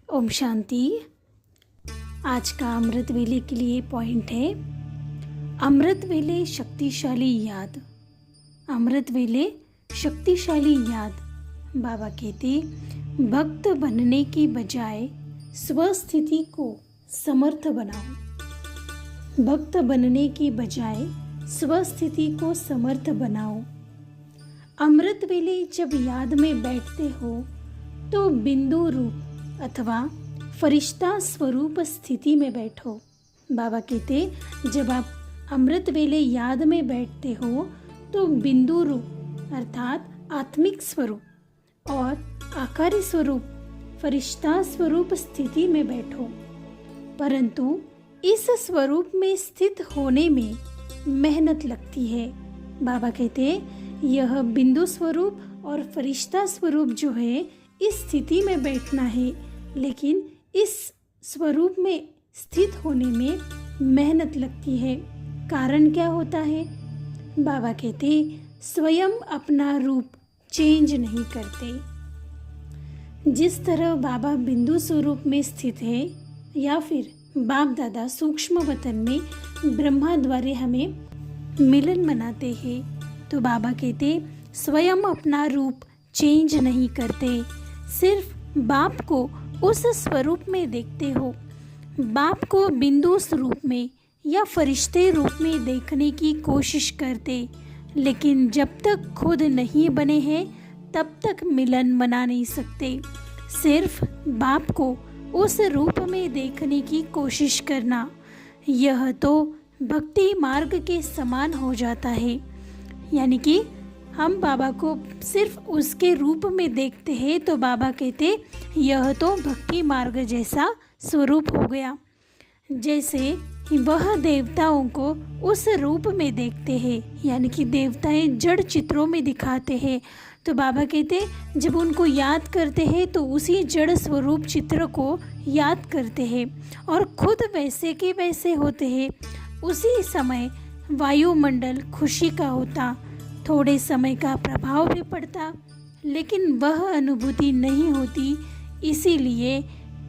ओम शांति। आज का अमृत वेले के लिए पॉइंट है अमृत वेले शक्तिशाली याद। अमृत वेले शक्तिशाली याद। बाबा कहते भक्त बनने की बजाय स्वस्थिति को समर्थ बनाओ। भक्त बनने की बजाय स्वस्थिति को समर्थ बनाओ। अमृत वेले जब याद में बैठते हो तो बिंदु रूप अथवा फरिश्ता स्वरूप स्थिति में बैठो। बाबा कहते जब आप अमृत वेले याद में बैठते हो तो बिंदु रूप अर्थात आत्मिक स्वरूप और आकारी स्वरूप फरिश्ता स्वरूप स्थिति में बैठो। परंतु इस स्वरूप में स्थित होने में मेहनत लगती है। बाबा कहते यह बिंदु स्वरूप और फरिश्ता स्वरूप जो है इस स्थिति में बैठना है, लेकिन इस स्वरूप में स्थित होने में मेहनत लगती है। कारण क्या होता है? बाबा कहते स्वयं अपना रूप चेंज नहीं करते। जिस तरह बाबा बिंदु स्वरूप में स्थित है या फिर बाप दादा सूक्ष्म वतन में ब्रह्मा द्वारा हमें मिलन मनाते हैं, तो बाबा कहते स्वयं अपना रूप चेंज नहीं करते। सिर्फ बाप को उस स्वरूप में देखते हो। बाप को बिंदु स्वरूप में या फरिश्ते रूप में देखने की कोशिश करते, लेकिन जब तक खुद नहीं बने हैं तब तक मिलन मना नहीं सकते। सिर्फ बाप को उस रूप में देखने की कोशिश करना, यह तो भक्ति मार्ग के समान हो जाता है। यानी कि हम बाबा को सिर्फ उसके रूप में देखते हैं तो बाबा कहते यह तो भक्ति मार्ग जैसा स्वरूप हो गया। जैसे वह देवताओं को उस रूप में देखते हैं, यानी कि देवताएं जड़ चित्रों में दिखाते हैं, तो बाबा कहते जब उनको याद करते हैं तो उसी जड़ स्वरूप चित्र को याद करते हैं और खुद वैसे के वैसे होते हैं। उसी समय वायुमंडल खुशी का होता, थोड़े समय का प्रभाव भी पड़ता, लेकिन वह अनुभूति नहीं होती। इसीलिए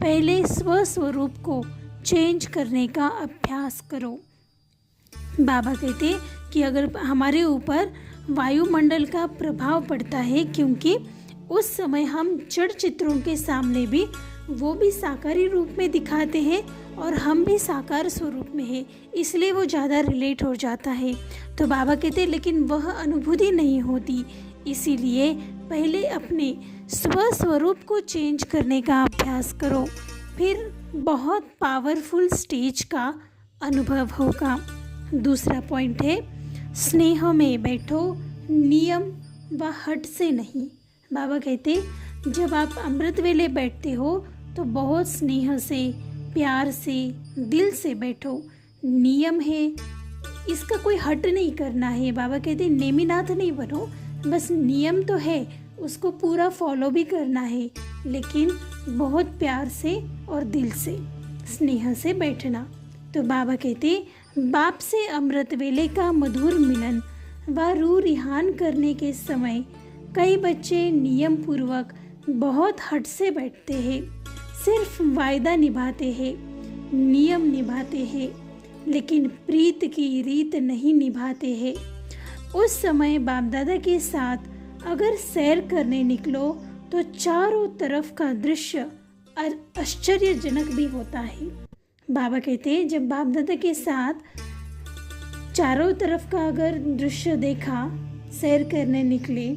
पहले स्वस्वरूप को चेंज करने का अभ्यास करो। बाबा कहते कि अगर हमारे ऊपर वायुमंडल का प्रभाव पड़ता है, क्योंकि उस समय हम जड़ चित्रों के सामने भी वो भी साकारी रूप में दिखाते हैं और हम भी साकार स्वरूप में है, इसलिए वो ज़्यादा रिलेट हो जाता है। तो बाबा कहते लेकिन वह अनुभूति नहीं होती। इसीलिए पहले अपने स्वस्वरूप को चेंज करने का अभ्यास करो, फिर बहुत पावरफुल स्टेज का अनुभव होगा। दूसरा पॉइंट है स्नेह में बैठो, नियम व हट से नहीं। बाबा कहते जब आप अमृत वेले बैठते हो तो बहुत स्नेह से, प्यार से, दिल से बैठो। नियम है, इसका कोई हट नहीं करना है। बाबा कहते नेमीनाथ नहीं बनो, बस नियम तो है, उसको पूरा फॉलो भी करना है, लेकिन बहुत प्यार से और दिल से, स्नेह से बैठना। तो बाबा कहते बाप से अमृत वेले का मधुर मिलन व रूह रिहान करने के समय कई बच्चे नियम पूर्वक बहुत हट से बैठते हैं, सिर्फ वायदा निभाते हैं, नियम निभाते हैं, लेकिन प्रीत की रीत नहीं निभाते हैं। उस समय बाप दादा के साथ अगर सैर करने निकलो तो चारों तरफ का दृश्य आश्चर्यजनक भी होता है। बाबा कहते हैं जब बाप दादा के साथ चारों तरफ का अगर दृश्य देखा, सैर करने निकले,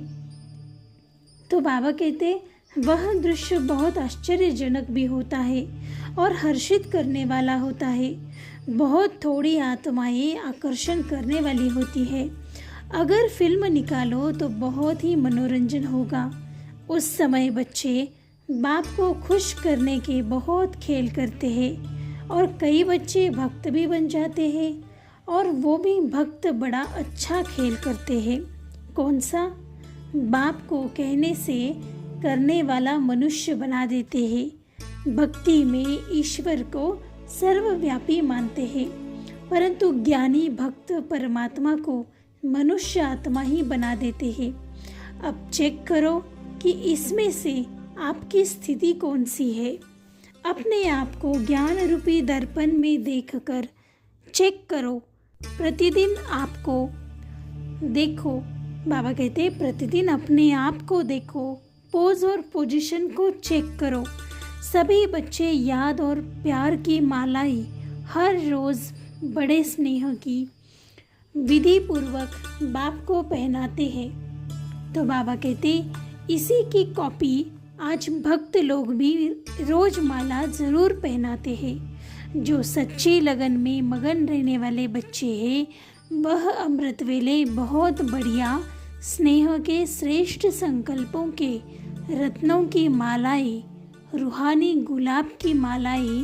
तो बाबा कहते वह दृश्य बहुत आश्चर्यजनक भी होता है और हर्षित करने वाला होता है। बहुत थोड़ी आत्माएं आकर्षण करने वाली होती है। अगर फिल्म निकालो तो बहुत ही मनोरंजन होगा। उस समय बच्चे बाप को खुश करने के बहुत खेल करते हैं और कई बच्चे भक्त भी बन जाते हैं और वो भी भक्त बड़ा अच्छा खेल करते हैं। कौन सा? बाप को कहने से करने वाला मनुष्य बना देते हैं। भक्ति में ईश्वर को सर्वव्यापी मानते हैं, परंतु ज्ञानी भक्त परमात्मा को मनुष्य आत्मा ही बना देते हैं। अब चेक करो कि इसमें से आपकी स्थिति कौन सी है। अपने आप को ज्ञान रूपी दर्पण में देखकर चेक करो। प्रतिदिन आपको देखो, बाबा कहते प्रतिदिन अपने आप को देखो, पोज और पोजीशन को चेक करो। सभी बच्चे याद और प्यार की मालाएं हर रोज़ बड़े स्नेह की विधि पूर्वक बाप को पहनाते हैं। तो बाबा कहते इसी की कॉपी आज भक्त लोग भी रोज माला ज़रूर पहनाते हैं। जो सच्ची लगन में मगन रहने वाले बच्चे हैं वह अमृत वेले बहुत बढ़िया स्नेह के श्रेष्ठ संकल्पों के रत्नों की मालाएं, रूहानी गुलाब की मालाएं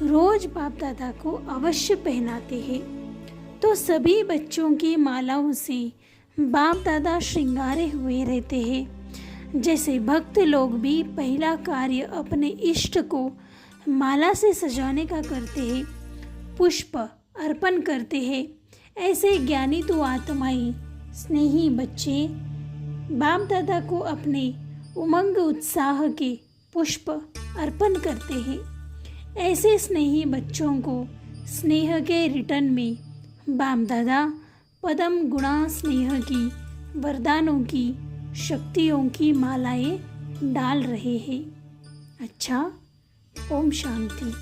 रोज बाप दादा को अवश्य पहनाते हैं। तो सभी बच्चों की मालाओं से बाप दादा श्रृंगारे हुए रहते हैं। जैसे भक्त लोग भी पहला कार्य अपने इष्ट को माला से सजाने का करते हैं, पुष्प अर्पण करते हैं, ऐसे ज्ञानी तो आत्माएं स्नेही बच्चे बाप दादा को अपने उमंग उत्साह के पुष्प अर्पण करते हैं। ऐसे स्नेही बच्चों को स्नेह के रिटर्न में बाप दादा पदम गुणा स्नेह की वरदानों की शक्तियों की मालाएं डाल रहे हैं। अच्छा, ओम शांति।